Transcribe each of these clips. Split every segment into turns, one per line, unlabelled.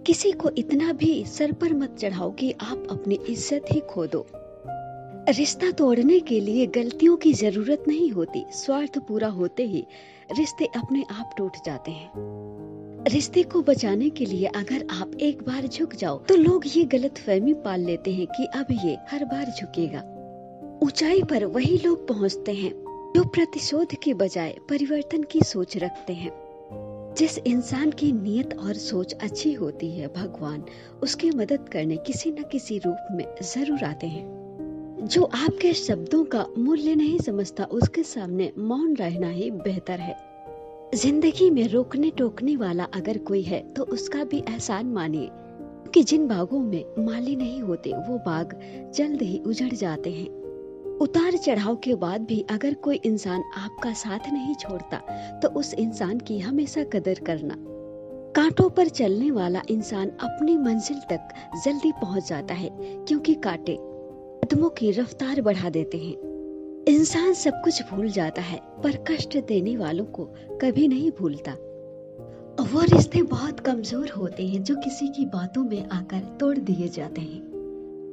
किसी को इतना भी सर पर मत चढ़ाओ कि आप अपनी इज्जत ही खो दो। रिश्ता तोड़ने के लिए गलतियों की जरूरत नहीं होती, स्वार्थ पूरा होते ही रिश्ते अपने आप टूट जाते हैं। रिश्ते को बचाने के लिए अगर आप एक बार झुक जाओ तो लोग ये गलतफहमी पाल लेते हैं कि अब ये हर बार झुकेगा। ऊंचाई पर वही लोग पहुंचते हैं जो प्रतिशोध के बजाय परिवर्तन की सोच रखते हैं। जिस इंसान की नीयत और सोच अच्छी होती है, भगवान उसकी मदद करने किसी न किसी रूप में जरूर आते हैं। जो आपके शब्दों का मूल्य नहीं समझता उसके सामने मौन रहना ही बेहतर है। जिंदगी में रोकने टोकने वाला अगर कोई है तो उसका भी एहसान मानिए, कि जिन बागों में माली नहीं होते वो बाग जल्द ही उजड़ जाते हैं। उतार चढ़ाव के बाद भी अगर कोई इंसान आपका साथ नहीं छोड़ता तो उस इंसान की हमेशा कदर करना। कांटों पर चलने वाला इंसान अपनी मंजिल तक जल्दी पहुंच जाता है, क्योंकि कांटे कदमों की रफ्तार बढ़ा देते हैं। इंसान सब कुछ भूल जाता है पर कष्ट देने वालों को कभी नहीं भूलता। वो रिश्ते बहुत कमजोर होते हैं जो किसी की बातों में आकर तोड़ दिए जाते हैं।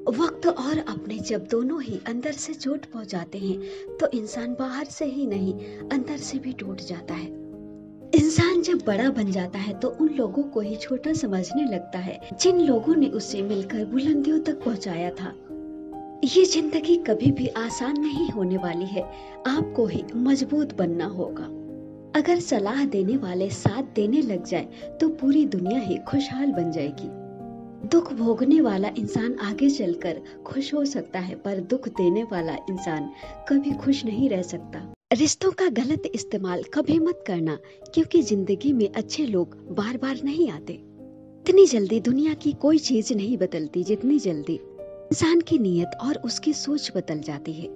वक्त और अपने जब दोनों ही अंदर से चोट पहुंचाते हैं तो इंसान बाहर से ही नहीं अंदर से भी टूट जाता है। इंसान जब बड़ा बन जाता है तो उन लोगों को ही छोटा समझने लगता है जिन लोगों ने उससे मिलकर बुलंदियों तक पहुंचाया था। ये जिंदगी कभी भी आसान नहीं होने वाली है, आपको ही मजबूत बनना होगा। अगर सलाह देने वाले साथ देने लग जाए तो पूरी दुनिया ही खुशहाल बन जाएगी। दुख भोगने वाला इंसान आगे चलकर खुश हो सकता है, पर दुख देने वाला इंसान कभी खुश नहीं रह सकता। रिश्तों का गलत इस्तेमाल कभी मत करना, क्योंकि जिंदगी में अच्छे लोग बार बार नहीं आते। इतनी जल्दी दुनिया की कोई चीज नहीं बदलती जितनी जल्दी इंसान की नीयत और उसकी सोच बदल जाती है।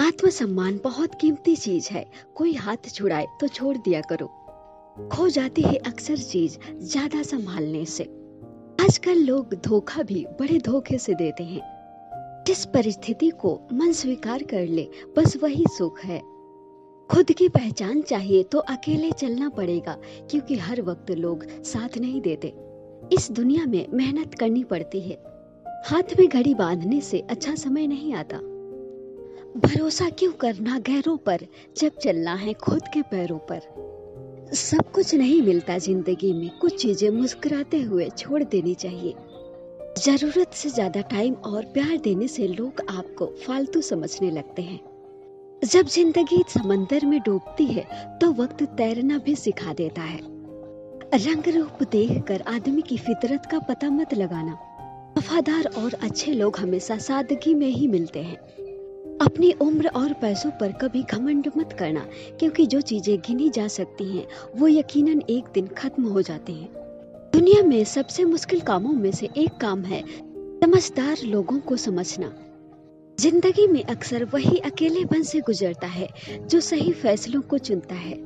आत्मसम्मान बहुत कीमती चीज है, कोई हाथ छुड़ाए तो छोड़ दिया करो। खो जाती है अक्सर चीज ज्यादा संभालने से। आजकल लोग धोखा भी बड़े धोखे से देते हैं। जिस परिस्थिति को मन स्वीकार कर ले बस वही सुख है। खुद की पहचान चाहिए तो अकेले चलना पड़ेगा, क्योंकि हर वक्त लोग साथ नहीं देते। इस दुनिया में मेहनत करनी पड़ती है, हाथ में घड़ी बांधने से अच्छा समय नहीं आता। भरोसा क्यों करना गैरों पर जब चलना है खुद के पैरों पर। सब कुछ नहीं मिलता जिंदगी में, कुछ चीजें मुस्कुराते हुए छोड़ देनी चाहिए। जरूरत से ज्यादा टाइम और प्यार देने से लोग आपको फालतू समझने लगते हैं। जब जिंदगी समंदर में डूबती है तो वक्त तैरना भी सिखा देता है। रंग रूप देखकर आदमी की फितरत का पता मत लगाना। वफादार और अच्छे लोग हमेशा सादगी में ही मिलते हैं। अपनी उम्र और पैसों पर कभी घमंड मत करना, क्योंकि जो चीजें गिनी जा सकती हैं वो यकीनन एक दिन खत्म हो जाती हैं। दुनिया में सबसे मुश्किल कामों में से एक काम है समझदार लोगों को समझना। जिंदगी में अक्सर वही अकेलेपन से गुजरता है जो सही फैसलों को चुनता है।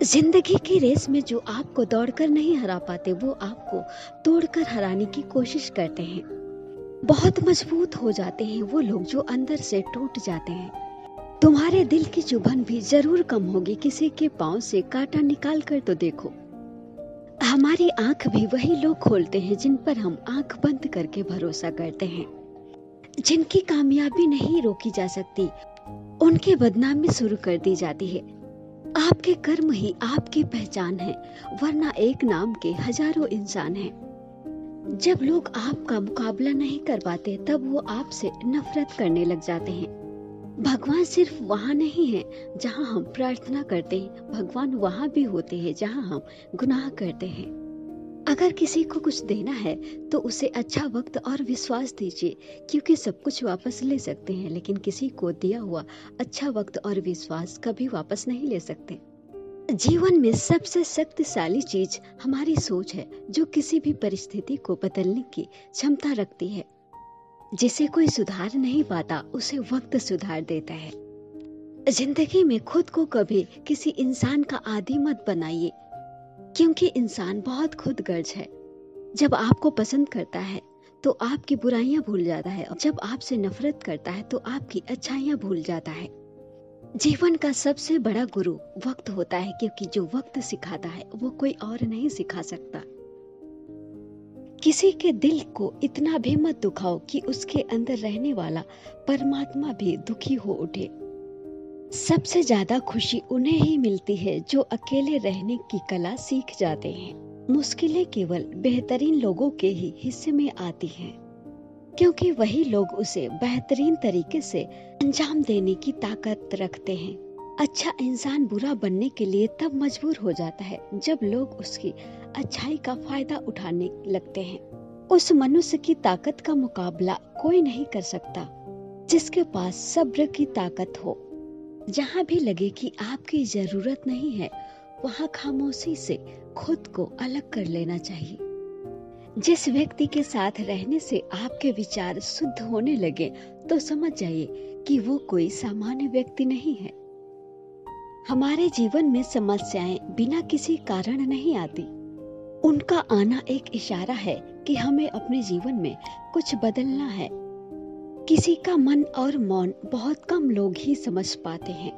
जिंदगी की रेस में जो आपको दौड़कर नहीं हरा पाते वो आपको तोड़कर हराने की कोशिश करते हैं। बहुत मजबूत हो जाते हैं वो लोग जो अंदर से टूट जाते हैं। तुम्हारे दिल की चुभन भी जरूर कम होगी किसी के पांव से कांटा निकाल कर तो देखो। हमारी आंख भी वही लोग खोलते हैं जिन पर हम आंख बंद करके भरोसा करते हैं। जिनकी कामयाबी नहीं रोकी जा सकती उनकी बदनामी शुरू कर दी जाती है। आपके कर्म ही आपकी पहचान है, वरना एक नाम के हजारों इंसान हैं। जब लोग आपका मुकाबला नहीं कर पाते तब वो आपसे नफरत करने लग जाते हैं। भगवान सिर्फ वहाँ नहीं है जहाँ हम प्रार्थना करते हैं, भगवान वहाँ भी होते हैं जहाँ हम गुनाह करते हैं। अगर किसी को कुछ देना है तो उसे अच्छा वक्त और विश्वास दीजिए, क्योंकि सब कुछ वापस ले सकते हैं लेकिन किसी को दिया हुआ अच्छा वक्त और विश्वास कभी वापस नहीं ले सकते। जीवन में सबसे शक्तिशाली चीज हमारी सोच है, जो किसी भी परिस्थिति को बदलने की क्षमता रखती है। जिसे कोई सुधार नहीं पाता उसे वक्त सुधार देता है। जिंदगी में खुद को कभी किसी इंसान का आदी मत बनाइए, क्योंकि इंसान बहुत खुदगर्ज है। जब आपको पसंद करता है तो आपकी बुराइयां भूल जाता है, और जब आपसे नफरत करता है तो आपकी अच्छाइयां भूल जाता है। जीवन का सबसे बड़ा गुरु वक्त होता है, क्योंकि जो वक्त सिखाता है वो कोई और नहीं सिखा सकता। किसी के दिल को इतना भी मत दुखाओ कि उसके अंदर रहने वाला परमात्मा भी दुखी हो उठे। सबसे ज्यादा खुशी उन्हें ही मिलती है जो अकेले रहने की कला सीख जाते हैं। मुश्किलें केवल बेहतरीन लोगों के ही हिस्से में आती हैं, क्योंकि वही लोग उसे बेहतरीन तरीके से अंजाम देने की ताकत रखते हैं। अच्छा इंसान बुरा बनने के लिए तब मजबूर हो जाता है जब लोग उसकी अच्छाई का फायदा उठाने लगते हैं। उस मनुष्य की ताकत का मुकाबला कोई नहीं कर सकता जिसके पास सब्र की ताकत हो। जहाँ भी लगे कि आपकी जरूरत नहीं है, वहाँ खामोशी से खुद को अलग कर लेना चाहिए। जिस व्यक्ति के साथ रहने से आपके विचार शुद्ध होने लगे तो समझ जाइए कि वो कोई सामान्य व्यक्ति नहीं है। हमारे जीवन में समस्याएं बिना किसी कारण नहीं आती। उनका आना एक इशारा है कि हमें अपने जीवन में कुछ बदलना है। किसी का मन और मौन बहुत कम लोग ही समझ पाते हैं।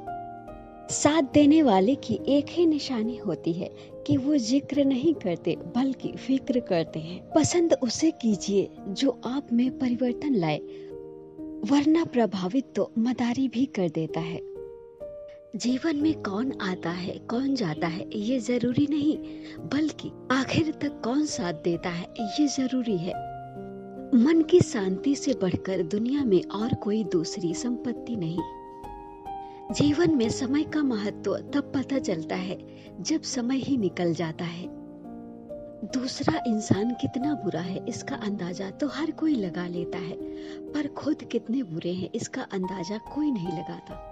साथ देने वाले की एक ही निशानी होती है कि वो जिक्र नहीं करते बल्कि फिक्र करते हैं। पसंद उसे कीजिए जो आप में परिवर्तन लाए, वरना प्रभावित तो मदारी भी कर देता है। जीवन में कौन आता है कौन जाता है ये जरूरी नहीं, बल्कि आखिर तक कौन साथ देता है ये जरूरी है। मन की शांति से बढ़कर दुनिया में और कोई दूसरी संपत्ति नहीं। जीवन में समय का महत्व तब पता चलता है जब समय ही निकल जाता है। दूसरा इंसान कितना बुरा है इसका अंदाजा तो हर कोई लगा लेता है, पर खुद कितने बुरे हैं इसका अंदाजा कोई नहीं लगाता।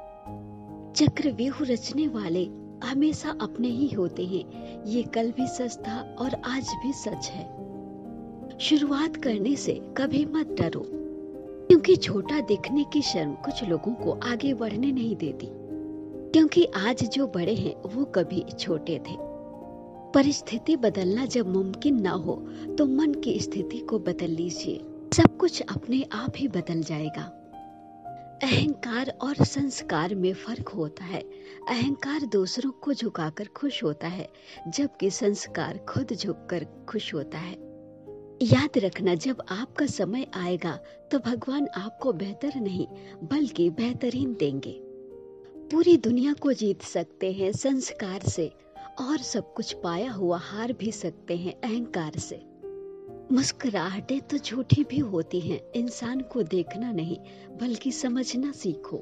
चक्रव्यूह रचने वाले हमेशा अपने ही होते हैं, ये कल भी सच था और आज भी सच है। शुरुआत करने से कभी मत डरो, क्योंकि छोटा दिखने की शर्म कुछ लोगों को आगे बढ़ने नहीं देती। क्योंकि आज जो बड़े हैं वो कभी छोटे थे। परिस्थिति बदलना जब मुमकिन ना हो तो मन की स्थिति को बदल लीजिए, सब कुछ अपने आप ही बदल जाएगा। अहंकार और संस्कार में फर्क होता है। अहंकार दूसरों को झुकाकर खुश होता है, जबकि संस्कार खुद झुककर खुश होता है। याद रखना, जब आपका समय आएगा तो भगवान आपको बेहतर नहीं बल्कि बेहतरीन देंगे। पूरी दुनिया को जीत सकते हैं संस्कार से, और सब कुछ पाया हुआ हार भी सकते हैं अहंकार से। मुस्कुराहटें तो झूठी भी होती हैं, इंसान को देखना नहीं बल्कि समझना सीखो।